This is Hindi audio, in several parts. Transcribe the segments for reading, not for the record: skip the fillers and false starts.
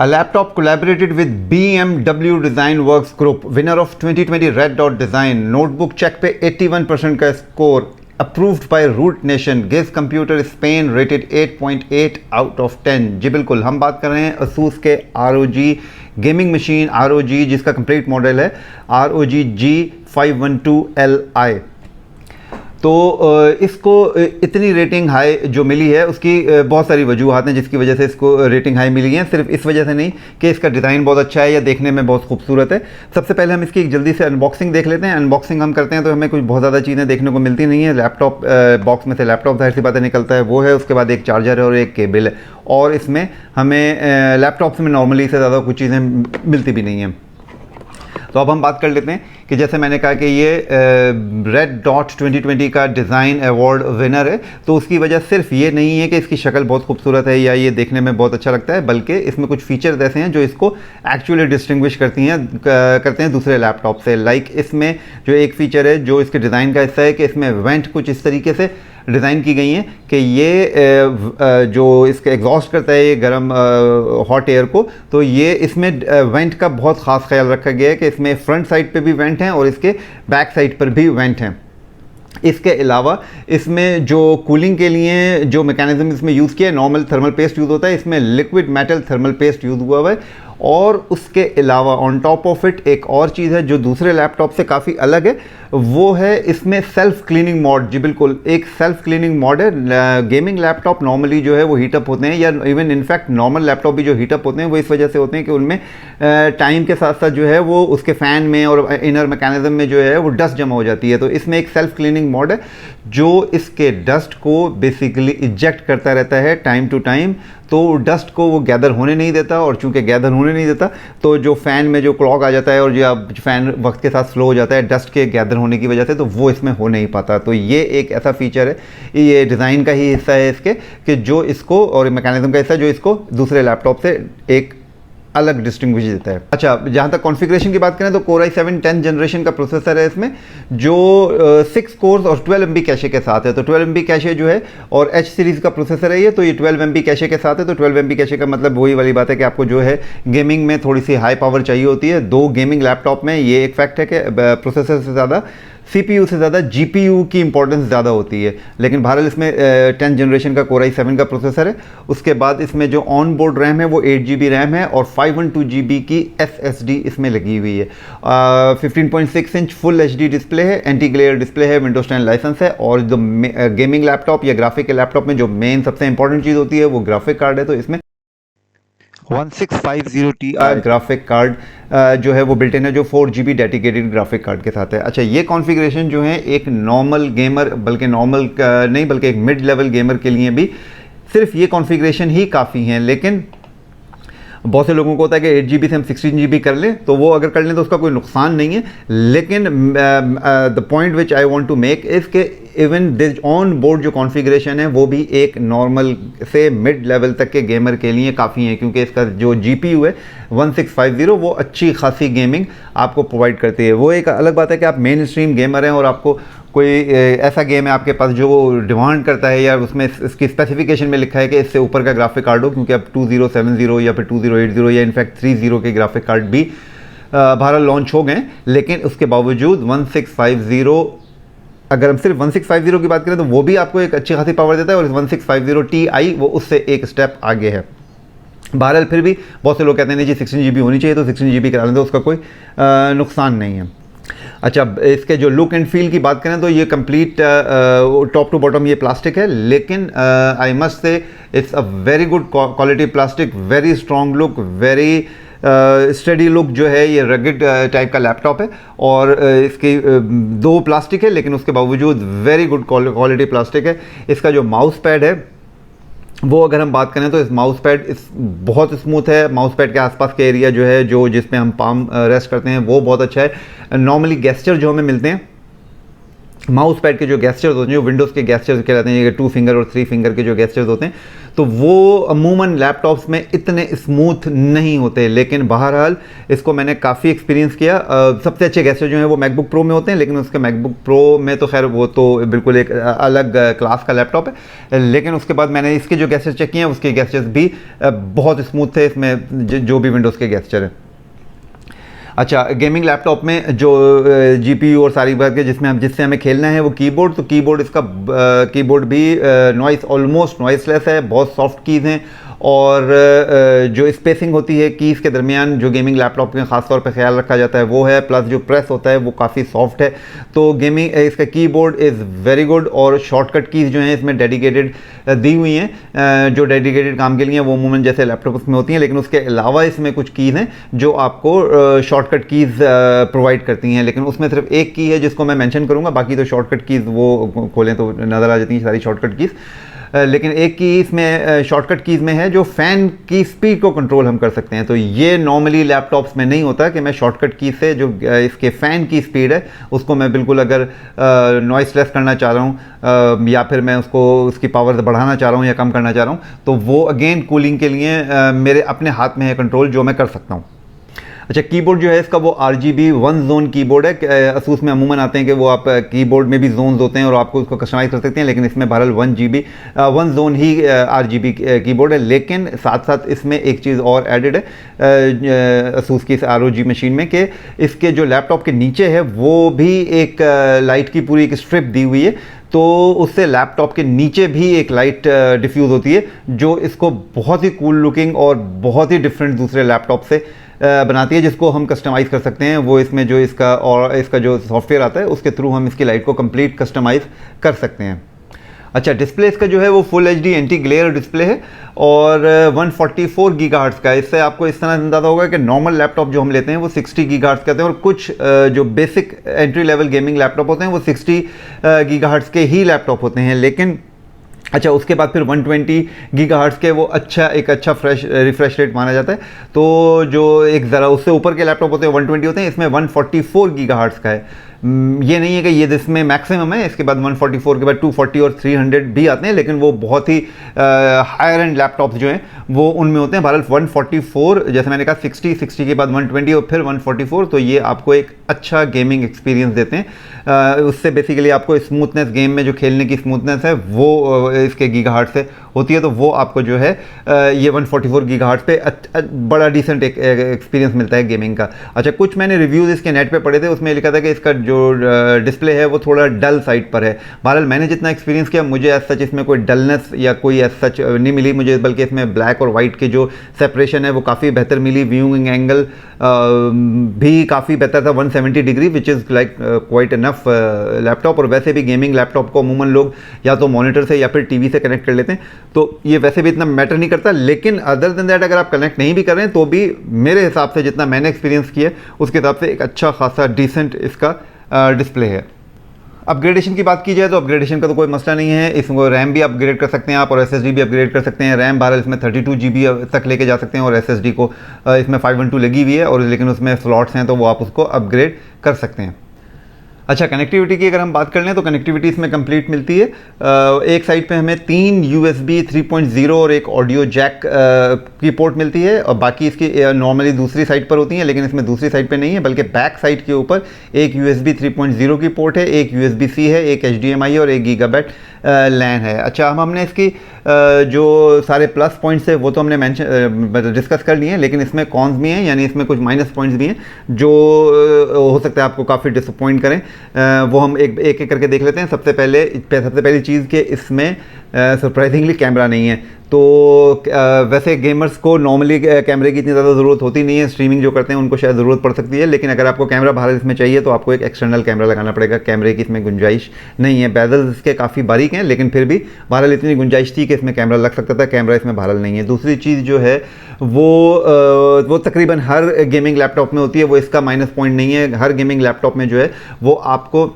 A laptop collaborated with BMW Design Works Group, winner of 2020 Red Dot Design. Notebook check पे 81% का स्कोर, approved by Root Nation, gives computer Spain, rated 8.8 out of 10। जी बिल्कुल, हम बात कर रहे हैं Asus के ROG गेमिंग मशीन ROG, जिसका कंप्लीट मॉडल है ROG G512LI। तो इसको इतनी रेटिंग हाई जो मिली है उसकी बहुत सारी वजूहत हैं जिसकी वजह से इसको रेटिंग हाई मिली है। सिर्फ इस वजह से नहीं कि इसका डिज़ाइन बहुत अच्छा है या देखने में बहुत खूबसूरत है। सबसे पहले हम इसकी एक जल्दी से अनबॉक्सिंग देख लेते हैं। अनबॉक्सिंग हम करते हैं तो हमें कुछ बहुत ज़्यादा चीज़ें देखने को मिलती नहीं है। लैपटॉप बॉक्स में से लैपटॉप जाहिर सी बातें निकलता है, वो है। उसके बाद एक चार्जर है और एक केबल है, और इसमें हमें लैपटॉप में नॉर्मली से ज़्यादा कुछ चीज़ें मिलती भी नहीं हैं। तो अब हम बात कर लेते हैं कि जैसे मैंने कहा कि ये रेड डॉट 2020 का डिज़ाइन अवार्ड विनर है, तो उसकी वजह सिर्फ ये नहीं है कि इसकी शक्ल बहुत खूबसूरत है या ये देखने में बहुत अच्छा लगता है, बल्कि इसमें कुछ फीचर्स ऐसे हैं जो इसको एक्चुअली डिस्टिंग्विश करते हैं दूसरे लैपटॉप से। लाइक इसमें जो एक फ़ीचर है जो इसके डिज़ाइन का हिस्सा है कि इसमें वेंट कुछ इस तरीके से डिज़ाइन की गई हैं कि ये जो इसके एग्जॉस्ट करता है ये गर्म हॉट एयर को, तो ये इसमें वेंट का बहुत ख़ास ख्याल रखा गया है कि इसमें फ्रंट साइड पे भी वेंट हैं और इसके बैक साइड पर भी वेंट हैं। इसके अलावा इसमें जो कूलिंग के लिए जो मैकेनिज्म इसमें यूज़ किया है, नॉर्मल थर्मल पेस्ट यूज़ होता है, इसमें liquid metal thermal paste use हुआ है। और उसके अलावा ऑन टॉप ऑफ इट एक और चीज़ है जो दूसरे लैपटॉप से काफ़ी अलग है, वो है इसमें सेल्फ क्लीनिंग मॉड। जी बिल्कुल, एक सेल्फ क्लीनिंग मॉड है। गेमिंग लैपटॉप नॉर्मली जो है वो हीटअप होते हैं, या इवन इनफैक्ट नॉर्मल लैपटॉप भी जो हीटअप होते हैं वो इस वजह से होते हैं कि उनमें टाइम के साथ साथ जो है वो उसके फ़ैन में और इनर मैकेनिज्म में जो है वो डस्ट जमा हो जाती है। तो इसमें एक सेल्फ क्लीनिंग मॉड है जो इसके डस्ट को बेसिकली इजेक्ट करता रहता है टाइम टू टाइम, तो डस्ट को वो गैदर होने नहीं देता। और चूंकि गैदर होने नहीं देता तो जो फ़ैन में जो क्लॉग आ जाता है और जो फ़ैन वक्त के साथ स्लो हो जाता है डस्ट के गैदर होने की वजह से, तो वो इसमें हो नहीं पाता। तो ये एक ऐसा फीचर है, ये डिज़ाइन का ही हिस्सा है इसके, कि जो इसको, और मैकेनिज्म का हिस्सा जो इसको दूसरे लैपटॉप से एक अलग डिस्टिंग्विश देता है। अच्छा, जहाँ तक कॉन्फ़िगरेशन की बात करें तो Core i7 10th जनरेशन का प्रोसेसर है इसमें, जो 6 कोर्स और 12 MB कैशे के साथ है। तो 12 MB कैशे जो है, और H सीरीज़ का प्रोसेसर है ये, तो ये 12 MB कैशे के साथ है। तो 12 MB कैशे का मतलब वही वाली बात है कि आपको जो है गेमिंग में थोड़ी सी हाई पावर चाहिए होती है। दो गेमिंग लैपटॉप में ये एक फैक्ट है कि प्रोसेसर से ज़्यादा CPU से ज़्यादा GPU की इंपॉर्टेंस ज़्यादा होती है। लेकिन बहरहाल इसमें 10th जनरेशन का Core i7 का प्रोसेसर है। उसके बाद इसमें जो ऑन बोर्ड रैम है वो 8 GB रैम है और 512 GB की SSD इसमें लगी हुई है। 15.6 इंच फुल HD डिस्प्ले है, एंटी ग्लेयर डिस्प्ले है, Windows 10 लाइसेंस है। और जो गेमिंग लैपटॉप या ग्राफिक के लैपटॉप में जो मेन सबसे इंपॉर्टेंट चीज़ होती है वो ग्राफिक कार्ड है। तो इसमें 1650 Ti ग्राफिक कार्ड जो है वो बिल्ट इन है, जो 4 GB डेडिकेटेड ग्राफिक कार्ड के साथ है। अच्छा, ये कॉन्फ़िगरेशन जो है एक नॉर्मल गेमर, बल्कि नॉर्मल नहीं बल्कि एक मिड लेवल गेमर के लिए भी सिर्फ ये कॉन्फ़िगरेशन ही काफ़ी हैं। लेकिन बहुत से लोगों को होता है कि 8 GB से हम 16 GB कर लें, तो वो अगर कर लें तो उसका कोई नुकसान नहीं है। लेकिन the point which I want to make is के इवन दिस ऑन बोर्ड जो कॉन्फ़िगरेशन है वो भी एक नॉर्मल से मिड लेवल तक के गेमर के लिए काफ़ी है, क्योंकि इसका जो GPU है 1650 वो अच्छी खासी गेमिंग आपको प्रोवाइड करती है। वो एक अलग बात है कि आप मेन स्ट्रीम गेमर हैं और आपको कोई ऐसा गेम है आपके पास जो डिमांड करता है, या उसमें इसकी स्पेसिफिकेशन में लिखा है कि इससे ऊपर का ग्राफिक कार्ड हो, क्योंकि अब 2070 या फिर 2080 या इनफैक्ट 30 के ग्राफिक कार्ड भी भारत लॉन्च हो गए। लेकिन उसके बावजूद 1650, अगर हम सिर्फ 1650 की बात करें तो वो भी आपको एक अच्छी खासी पावर देता है, और 1650 Ti वो उससे एक स्टेप आगे है। बहरहाल फिर भी बहुत से लोग कहते हैं नहीं जी 16 GB होनी चाहिए, तो 16 GB करा लें तो उसका कोई नुकसान नहीं है। अच्छा, इसके जो लुक एंड फील की बात करें तो ये कंप्लीट टॉप टू बॉटम ये प्लास्टिक है, लेकिन I must say it's a very good quality plastic, very strong look, very study look जो है। ये रगड टाइप का लैपटॉप है और इसकी दो प्लास्टिक है, लेकिन उसके बावजूद वेरी गुड क्वालिटी प्लास्टिक है। इसका जो माउस पैड है वो अगर हम बात करें तो इस माउस पैड बहुत स्मूथ है। माउस पैड के आसपास के एरिया जो है जो जिसमें हम पाम रेस्ट करते हैं वो बहुत अच्छा है। नॉर्मली गेस्चर जो हमें मिलते हैं माउस पैड के, जो गेस्चर्स होते हैं, जो विंडोज़ के गेस्चर्स कहलाते हैं, 2 फिंगर और 3 फिंगर के जो गेस्चर्स होते हैं, तो वो अमूमन लैपटॉप्स में इतने स्मूथ नहीं होते। लेकिन बहरहाल इसको मैंने काफ़ी एक्सपीरियंस किया। सबसे अच्छे गैसेट जो हैं वो मैकबुक प्रो में होते हैं, लेकिन उसके मैकबुक प्रो में तो खैर वो तो बिल्कुल एक अलग क्लास का लैपटॉप है। लेकिन उसके बाद मैंने इसके जो गैसेट चेक किए हैं उसके गैसेट्स भी बहुत स्मूथ थे, इसमें जो भी विंडोज़ के गैसेट है। अच्छा, गेमिंग लैपटॉप में जो जीपीयू और सारी बात के जिससे हमें खेलना है वो कीबोर्ड, तो कीबोर्ड इसका कीबोर्ड भी नॉइस ऑलमोस्ट नॉइसलेस है, बहुत सॉफ्ट कीज़ हैं और जो स्पेसिंग होती है कीज़ के दरमियान जो गेमिंग लैपटॉप में ख़ास तौर पे ख्याल रखा जाता है वो है, प्लस जो प्रेस होता है वो काफ़ी सॉफ्ट है। तो गेमिंग इसका कीबोर्ड इज़ वेरी गुड और शॉर्टकट कीज़ जो हैं इसमें डेडिकेटेड दी हुई हैं, जो डेडिकेटेड काम के लिए वो अमूमन जैसे लैपटॉप में होती हैं, लेकिन उसके अलावा इसमें कुछ कीज़ हैं जो आपको शॉर्टकट कीज़ प्रोवाइड करती हैं। लेकिन उसमें सिर्फ एक की है जिसको मैं मेंशन करूँगा, बाकी तो शॉर्टकट कीज़ वो खोलें तो नज़र आ जाती हैं सारी शॉर्टकट कीज़। लेकिन एक की इसमें शॉर्टकट कीज़ में है जो फ़ैन की स्पीड को कंट्रोल हम कर सकते हैं। तो ये नॉर्मली लैपटॉप्स में नहीं होता कि मैं शॉर्टकट की से जो इसके फ़ैन की स्पीड है उसको मैं बिल्कुल अगर नॉइसलेस करना चाह रहा हूँ या फिर मैं उसकी पावर बढ़ाना चाह रहा हूँ या कम करना चाह रहा हूँ, तो वो अगेन कूलिंग के लिए मेरे अपने हाथ में है कंट्रोल, जो मैं कर सकता हूँ। अच्छा, कीबोर्ड जो है इसका वो RGB 1 जोन कीबोर्ड है। असूस में अमूमन आते हैं कि वो आप कीबोर्ड में भी जोन्स होते हैं और आपको उसको कस्टमाइज़ कर सकते हैं, लेकिन इसमें बहरहाल 1 जोन ही RGB कीबोर्ड है। लेकिन साथ साथ इसमें एक चीज़ और एडेड है असूस की इस ROG मशीन में कि इसके जो लैपटॉप के नीचे है वो भी एक लाइट की पूरी एक स्ट्रिप दी हुई है, तो उससे लैपटॉप के नीचे भी एक लाइट डिफ्यूज़ होती है जो इसको बहुत ही कूल लुकिंग और बहुत ही डिफरेंट दूसरे लैपटॉप से बनाती है, जिसको हम कस्टमाइज़ कर सकते हैं। वो इसमें जो इसका जो सॉफ्टवेयर आता है उसके थ्रू हम इसकी लाइट को कंप्लीट कस्टमाइज़ कर सकते हैं। अच्छा, डिस्प्ले इसका जो है वो full HD anti glare display है और 144 गीगाहर्ट्ज़ का है। इससे आपको इस तरह अंदाज़ा होगा कि नॉर्मल लैपटॉप जो हम लेते हैं वो 60 गीगाहर्ट्ज़ कहते हैं और कुछ जो basic entry level gaming laptop होते हैं वो 60 गीगाहर्ट्ज़ के ही लैपटॉप होते हैं। लेकिन अच्छा, उसके बाद फिर 120 गीगाहर्ट्ज़ के वो एक अच्छा रिफ्रेश रेट माना जाता है। तो जो एक ज़रा उससे ऊपर के लैपटॉप होते हैं 120 होते हैं, इसमें 144 गीगाहर्ट्ज़ का है। ये नहीं है कि ये जिसमें मैक्सिमम है, इसके बाद 144 के बाद 240 और 300 भी आते हैं, लेकिन वो बहुत ही हायर एंड लैपटॉप्स जो हैं वो उनमें होते हैं। बहरहाल 144 जैसे मैंने कहा 60 के बाद 120 और फिर 144, तो ये आपको एक अच्छा गेमिंग एक्सपीरियंस देते हैं। उससे बेसिकली आपको स्मूथनेस, गेम में जो खेलने की स्मूथनेस है वो इसके गीगाहर्ट्ज़ से होती है, तो वो आपको जो है ये 144 गीगाहर्ट्ज़ पे बड़ा डिसेंट एक एक्सपीरियंस मिलता है गेमिंग का। अच्छा, कुछ मैंने रिव्यूज़ इसके नेट पे पढ़े थे, उसमें लिखा था कि इसका जो डिस्प्ले है वो थोड़ा डल साइड पर है। बहरहाल मैंने जितना एक्सपीरियंस किया मुझे एज सच इसमें कोई डलनेस या कोई एज सच नहीं मिली मुझे, बल्कि इसमें ब्लैक और वाइट के जो सेपरेशन है वो काफ़ी बेहतर मिली। व्यूइंग एंगल भी काफ़ी बेहतर था, 170 degree, which is like quite enough laptop. और वैसे भी गेमिंग लैपटॉप को अमूमन लोग या तो मॉनिटर से या फिर टीवी से कनेक्ट कर लेते हैं, तो ये वैसे भी इतना मैटर नहीं करता। लेकिन अदर देन दैट अगर आप कनेक्ट नहीं भी कर रहे हैं तो भी मेरे हिसाब से जितना मैंने एक्सपीरियंस किया उसके हिसाब से एक अच्छा खासा डिसेंट इसका डिस्प्ले है। अपग्रेडेशन की बात की जाए तो अपग्रेडेशन का तो कोई मसला नहीं है, इसमें रैम भी अपग्रेड कर सकते हैं आप और SSD भी अपग्रेड कर सकते हैं। रैम बहरहाल इसमें 32 GB तक लेके जा सकते हैं और SSD को इसमें 512 लगी हुई है, और लेकिन उसमें स्लॉट्स हैं तो वो आप उसको अपग्रेड कर सकते हैं। अच्छा, कनेक्टिविटी की अगर हम बात कर लें तो कनेक्टिविटी इसमें कंप्लीट मिलती है। एक साइड पे हमें 3 USB 3.0 और एक ऑडियो जैक की पोर्ट मिलती है, और बाकी इसकी नॉर्मली दूसरी साइड पर होती हैं, लेकिन इसमें दूसरी साइड पे नहीं है, बल्कि बैक साइड के ऊपर एक USB 3.0 की पोर्ट है, एक USB-C है, एक HDMI है और एक गीगाबाइट लैन है। अच्छा, हमने इसकी जो सारे प्लस पॉइंट्स है वो तो हमने डिस्कस कर लिए हैं, लेकिन इसमें कॉन्स भी हैं, यानी इसमें कुछ माइनस पॉइंट्स भी हैं जो हो सकता है आपको काफ़ी डिसअपॉइंट करें। वो हम एक एक करके देख लेते हैं। सबसे पहली चीज़ कि इसमें सरप्राइजिंगली कैमरा नहीं है। तो वैसे गेमर्स को नॉर्मली कैमरे की इतनी ज़्यादा ज़रूरत होती नहीं है, स्ट्रीमिंग जो करते हैं उनको शायद ज़रूरत पड़ सकती है, लेकिन अगर आपको कैमरा बाहर इसमें चाहिए तो आपको एक एक्सटर्नल कैमरा लगाना पड़ेगा। कैमरे की इसमें गुंजाइश नहीं है। बेजल्स इसके काफ़ी बारीक हैं, लेकिन फिर भी बहरहाल इतनी गुंजाइश थी कि इसमें कैमरा लग सकता था, कैमरा इसमें बहरहाल नहीं है। दूसरी चीज़ जो है वो तकरीबन हर गेमिंग लैपटॉप में होती है, वो इसका माइनस पॉइंट नहीं है। हर गेमिंग लैपटॉप में जो है वो आपको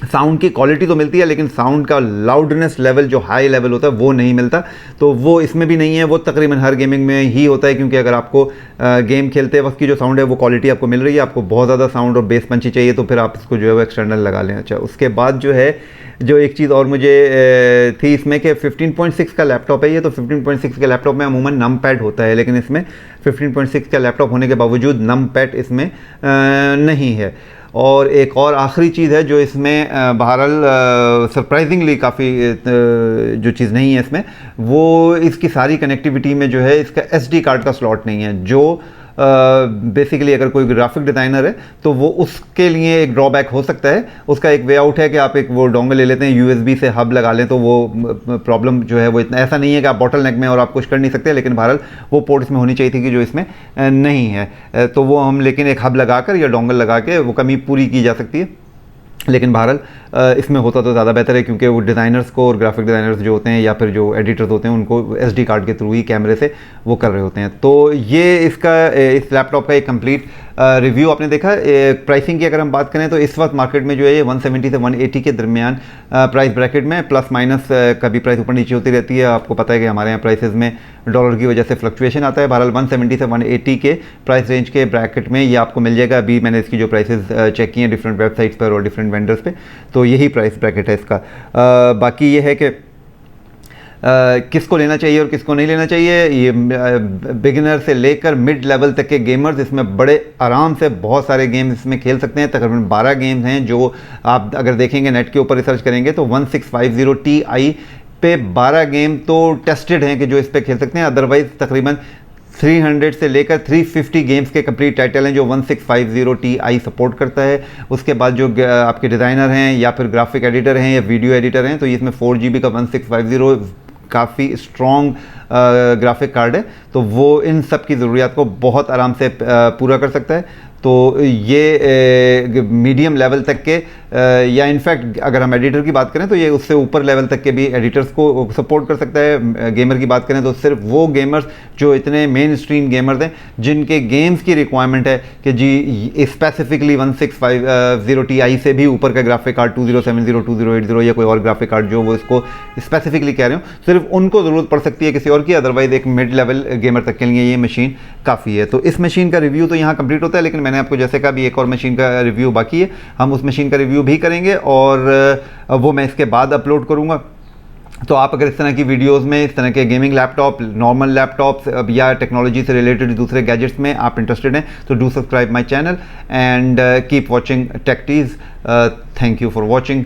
साउंड की क्वालिटी तो मिलती है लेकिन साउंड का लाउडनेस लेवल जो हाई लेवल होता है वो नहीं मिलता, तो वो इसमें भी नहीं है। वो तकरीबन हर गेमिंग में ही होता है, क्योंकि अगर आपको गेम खेलते वक्त की जो साउंड है वो क्वालिटी आपको मिल रही है, आपको बहुत ज़्यादा साउंड और बेस पंची चाहिए तो फिर आप इसको जो है वो एक्सटर्नल लगा लें। अच्छा, उसके बाद जो है जो एक चीज़ और मुझे थी इसमें कि 15.6 का लैपटॉप है ये, तो 15.6 के लैपटॉप में अमूमन नम पैड होता है, लेकिन इसमें 15.6 का लैपटॉप होने के बावजूद नम पैड इसमें नहीं है। और एक और आखिरी चीज़ है जो इसमें बहरहाल सरप्राइजिंगली काफ़ी जो चीज़ नहीं है इसमें, वो इसकी सारी कनेक्टिविटी में जो है इसका SD कार्ड का स्लॉट नहीं है, जो बेसिकली अगर कोई ग्राफिक डिज़ाइनर है तो वो उसके लिए एक ड्रॉबैक हो सकता है। उसका एक वे आउट है कि आप एक वो डोंगल ले लेते हैं, USB से हब लगा लें, तो वो प्रॉब्लम जो है वो इतना ऐसा नहीं है कि आप बॉटल नेक में और आप कुछ कर नहीं सकते, लेकिन बहरहाल वो पोर्ट इसमें होनी चाहिए थी कि जो इसमें नहीं है, तो वो हम लेकिन एक हब लगाकर या डोंगल लगा के वो कमी पूरी की जा सकती है। लेकिन बहरहाल इसमें होता तो ज़्यादा बेहतर है, क्योंकि वो डिज़ाइनर्स को और ग्राफिक डिज़ाइनर्स जो होते हैं या फिर जो एडिटर्स होते हैं उनको SD कार्ड के थ्रू ही कैमरे से वो कर रहे होते हैं। तो ये इसका इस लैपटॉप का एक कंप्लीट रिव्यू आपने देखा। प्राइसिंग की अगर हम बात करें तो इस वक्त मार्केट में जो है ये 170 से 180 के दरमियान प्राइस ब्रैकेट में, प्लस माइनस कभी प्राइस ऊपर नीचे होती रहती है। आपको पता है कि हमारे यहाँ प्राइसेस में डॉलर की वजह से फ्लक्चुएशन आता है। बहरहाल 170 से 180 के प्राइस रेंज के ब्रैकेट में ये आपको मिल जाएगा। अभी मैंने इसकी जो प्राइसेस चेक किए हैं डिफरेंट वेबसाइट्स पर और डिफरेंट वेंडर्स पे, तो यही प्राइस ब्रैकेट है इसका। बाकी ये है कि किसको लेना चाहिए और किसको नहीं लेना चाहिए, ये बिगिनर से लेकर मिड लेवल तक के गेमर्स इसमें बड़े आराम से बहुत सारे गेम्स इसमें खेल सकते हैं। तकरीबन 12 गेम्स हैं जो आप अगर देखेंगे नेट के ऊपर रिसर्च करेंगे तो 1650 Ti पे 12 गेम तो टेस्टेड हैं कि जो इस पर खेल सकते हैं। अदरवाइज़ तकरीबन 300 से लेकर 350 गेम्स के कंप्लीट टाइटल हैं जो 1650 Ti सपोर्ट करता है। उसके बाद जो आपके डिज़ाइनर हैं या फिर ग्राफिक एडिटर हैं या वीडियो एडिटर हैं, तो ये इसमें 4GB का 1650 काफ़ी स्ट्रॉन्ग ग्राफिक कार्ड है, तो वो इन सब की ज़रूरियात को बहुत आराम से पूरा कर सकता है। तो ये मीडियम लेवल तक के या इनफैक्ट अगर हम एडिटर की बात करें तो ये उससे ऊपर लेवल तक के भी एडिटर्स को सपोर्ट कर सकता है। गेमर की बात करें तो सिर्फ वो गेमर्स जो इतने मेन स्ट्रीम गेमर्स हैं जिनके गेम्स की रिक्वायरमेंट है कि जी स्पेसिफिकली 1650 Ti से भी ऊपर का ग्राफिक कार्ड 2070, 2080 या कोई और ग्राफिक कार्ड जो वो इसको स्पेसिफिकली कह रहे हो, सिर्फ उनको ज़रूरत पड़ सकती है किसी और की। अदरवाइज़ एक मिड लेवल गेमर तक के लिए ये मशीन काफ़ी है। तो इस मशीन का रिव्यू तो यहाँ कंप्लीट होता है, लेकिन मैंने आपको जैसे कहा भी एक और मशीन का रिव्यू बाकी है, हम उस मशीन का रिव्यू भी करेंगे और वो मैं इसके बाद अपलोड करूँगा। तो आप अगर इस तरह की वीडियोस में इस तरह के गेमिंग लैपटॉप, नॉर्मल लैपटॉप्स या टेक्नोलॉजी से रिलेटेड दूसरे गैजेट्स में आप इंटरेस्टेड हैं तो do subscribe my channel and keep watching tech टीज। Thank you for watching.